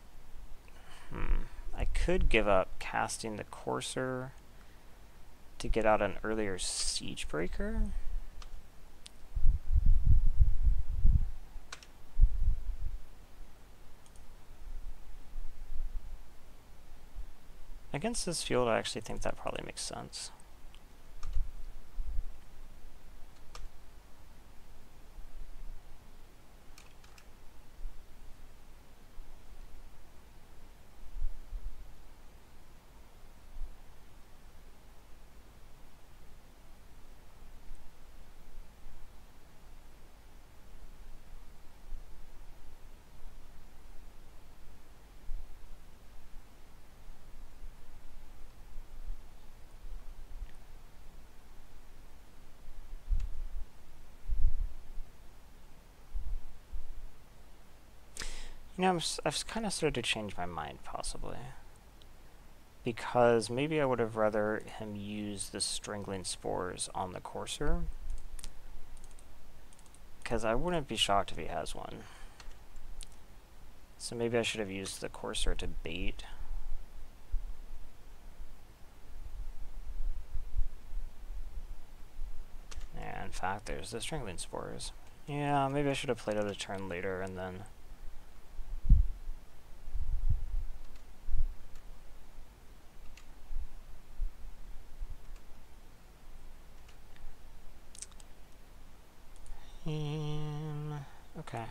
I could give up casting the Courser to get out an earlier Siege Breaker. Against this field, I actually think that probably makes sense. You know, I've kind of started to change my mind, possibly. Because maybe I would have rather him use the Strangling Spores on the Courser. Because I wouldn't be shocked if he has one. So maybe I should have used the Courser to bait. Yeah, in fact, there's the Strangling Spores. Yeah, maybe I should have played out a turn later and then... okay.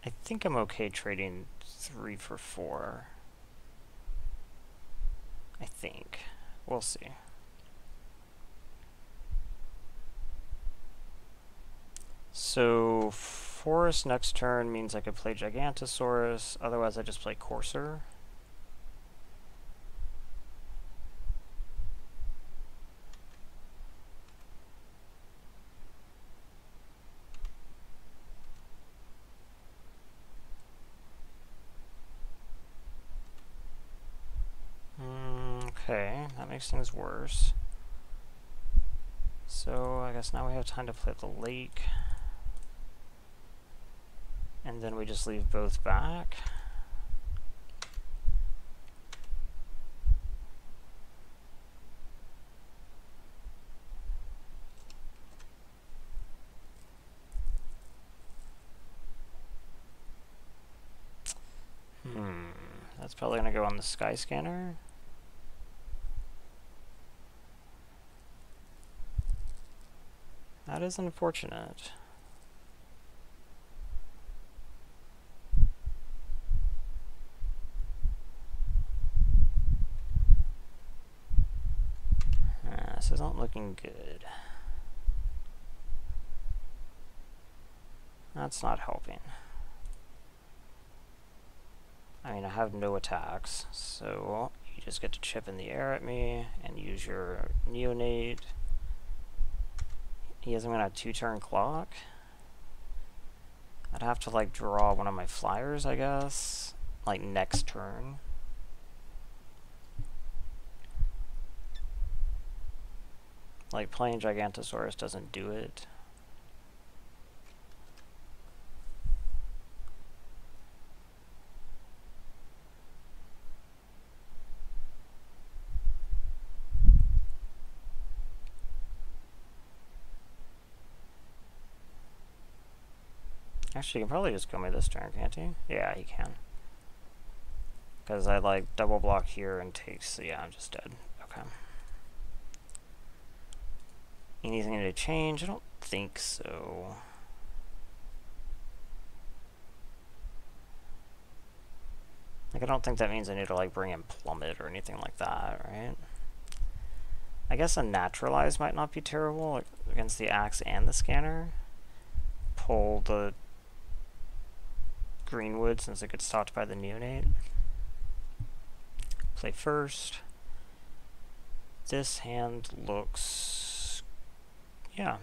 I think I'm okay trading 3 for 4. I think. We'll see. So, Forest next turn means I could play Gigantosaurus, otherwise I just play Courser. makes things worse. So I guess now we have time to play the lake. And then we just leave both back. That's probably going to go on the sky scanner. That is unfortunate. This isn't looking good. That's not helping. I mean, I have no attacks, so you just get to chip in the air at me and use your neonate. He isn't gonna have 2-turn clock. I'd have to like draw one of my flyers, I guess, like next turn. Like playing Gigantosaurus doesn't do it. Actually, he can probably just kill me this turn, can't he? Yeah, he can. Because I like double block here and takes, yeah, I'm just dead. Okay. Anything to change? I don't think so. Like, I don't think that means I need to like bring in Plummet or anything like that, right? I guess a Naturalize might not be terrible, like, against the axe and the scanner. Pull the Greenwood since it gets stopped by the neonate. Play first. This hand looks... yeah.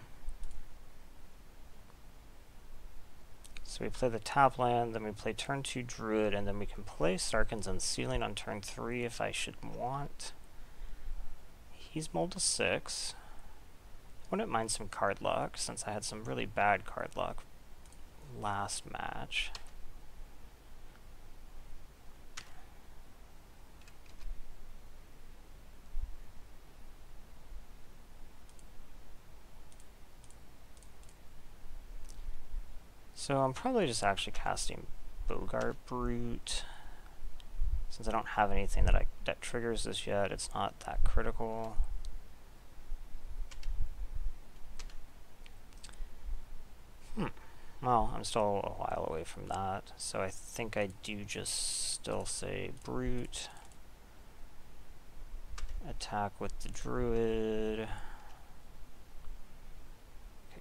So we play the top land, then we play turn 2 Druid, and then we can play Sarkhan's Unsealing on turn 3 if I should want. He's mulled to 6. Wouldn't mind some card luck, since I had some really bad card luck last match. So I'm probably just actually casting Bogart Brute. Since I don't have anything that triggers this yet, it's not that critical. Well, I'm still a while away from that, so I think I do just still say Brute. Attack with the Druid. Okay,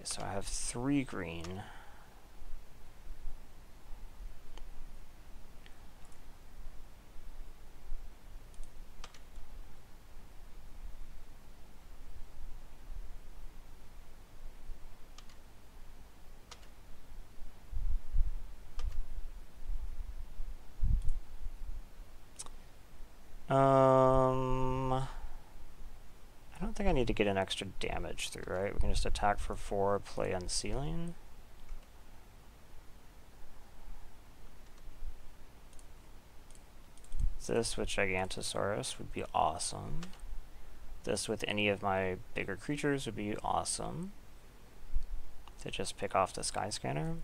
so I have 3 green. I don't think I need to get an extra damage through, right? We can just attack for 4, play Unsealing. This with Gigantosaurus would be awesome. This with any of my bigger creatures would be awesome. To just pick off the Sky Scanner.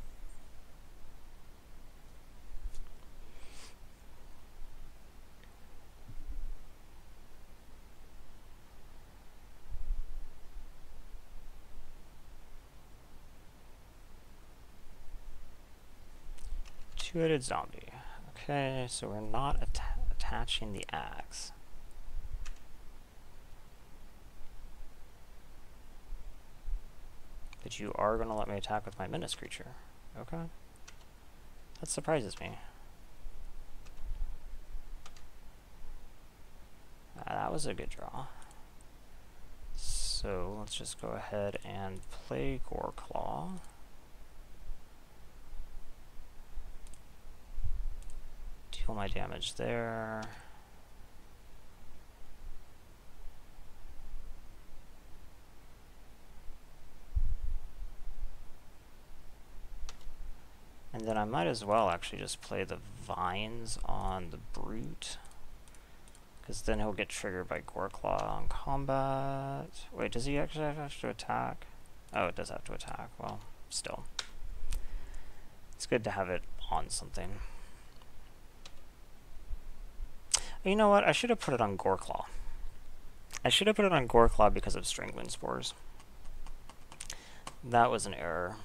Two-headed zombie. Okay, so we're not attaching the axe. But you are going to let me attack with my menace creature. Okay. That surprises me. That was a good draw. So let's just go ahead and play Goreclaw. Deal my damage there. And then I might as well actually just play the vines on the brute, because then he'll get triggered by Goreclaw on combat. Wait, does he actually have to attack? Oh, it does have to attack. Well, still. It's good to have it on something. You know what? I should have put it on Goreclaw. I should have put it on Goreclaw because of Strangling Spores. That was an error.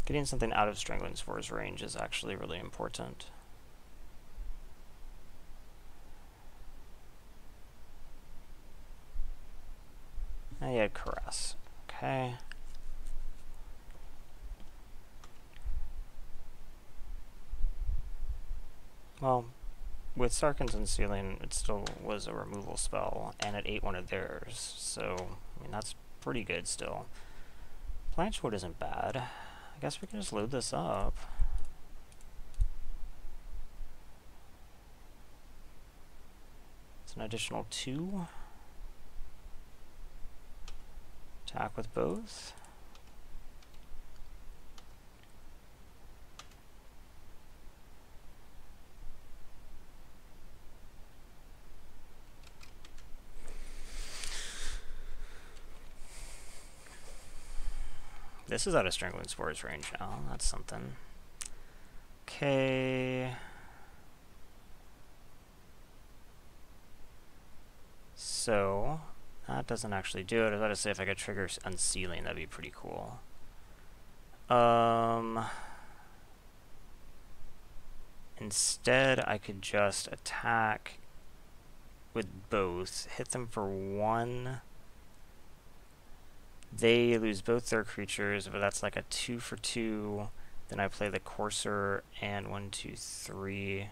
Getting something out of Strangling Spores range is actually really important. And he had Caress. Okay. Well, with Sarkhan's Unsealing, it still was a removal spell, and it ate one of theirs, so, I mean, that's pretty good still. Blanchwood isn't bad. I guess we can just load this up. It's an additional 2. Attack with both. This is out of Strangling Spores range now. That's something. Okay. So, that doesn't actually do it. I was about to say if I could trigger Unsealing, that'd be pretty cool. Instead, I could just attack with both, hit them for 1. They lose both their creatures, but that's like a 2 for 2. Then I play the Courser and 1, 2, 3.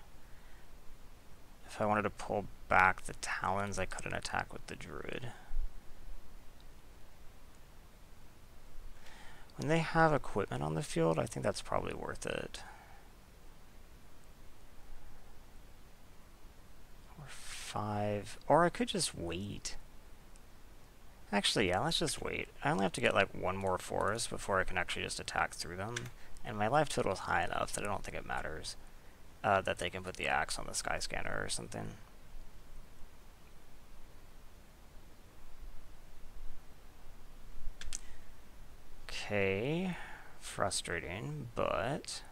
If I wanted to pull back the Talons, I couldn't attack with the Druid. When they have equipment on the field, I think that's probably worth it. Or 5. Or I could just wait. Actually, yeah, let's just wait. I only have to get like 1 more forest before I can actually just attack through them. And my life total is high enough that I don't think it matters that they can put the axe on the Sky Scanner or something. Okay, frustrating, but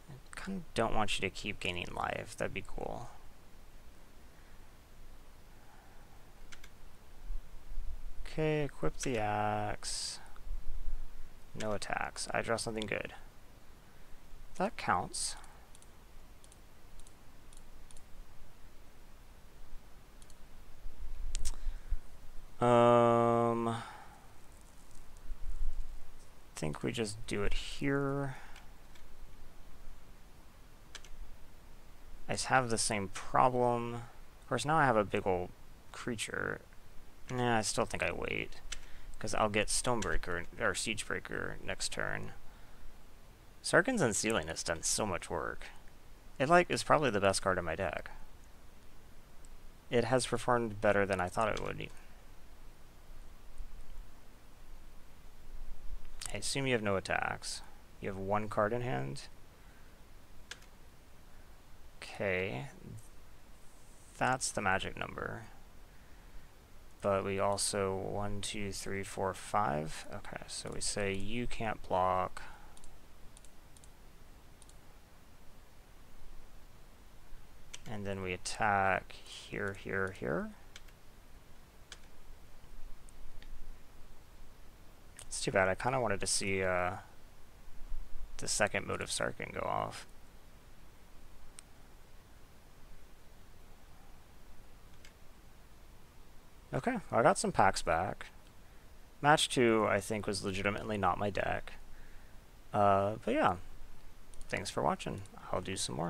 I kind of don't want you to keep gaining life. That'd be cool. Okay, equip the axe. No attacks. I draw something good. That counts. I think we just do it here. I have the same problem. Of course, now I have a big old creature. Nah, I still think I wait, because I'll get Stonebreaker or Siegebreaker next turn. Sarkhan's Unsealing has done so much work. It is probably the best card in my deck. It has performed better than I thought it would. I assume you have no attacks. You have 1 card in hand. Okay, that's the magic number. But we also 1, 2, 3, 4, 5. Okay, so we say you can't block. And then we attack here, here, here. It's too bad. I kind of wanted to see the second mode of Sarkhan go off. Okay, I got some packs back. Match 2, I think, was legitimately not my deck. But yeah, thanks for watching. I'll do some more.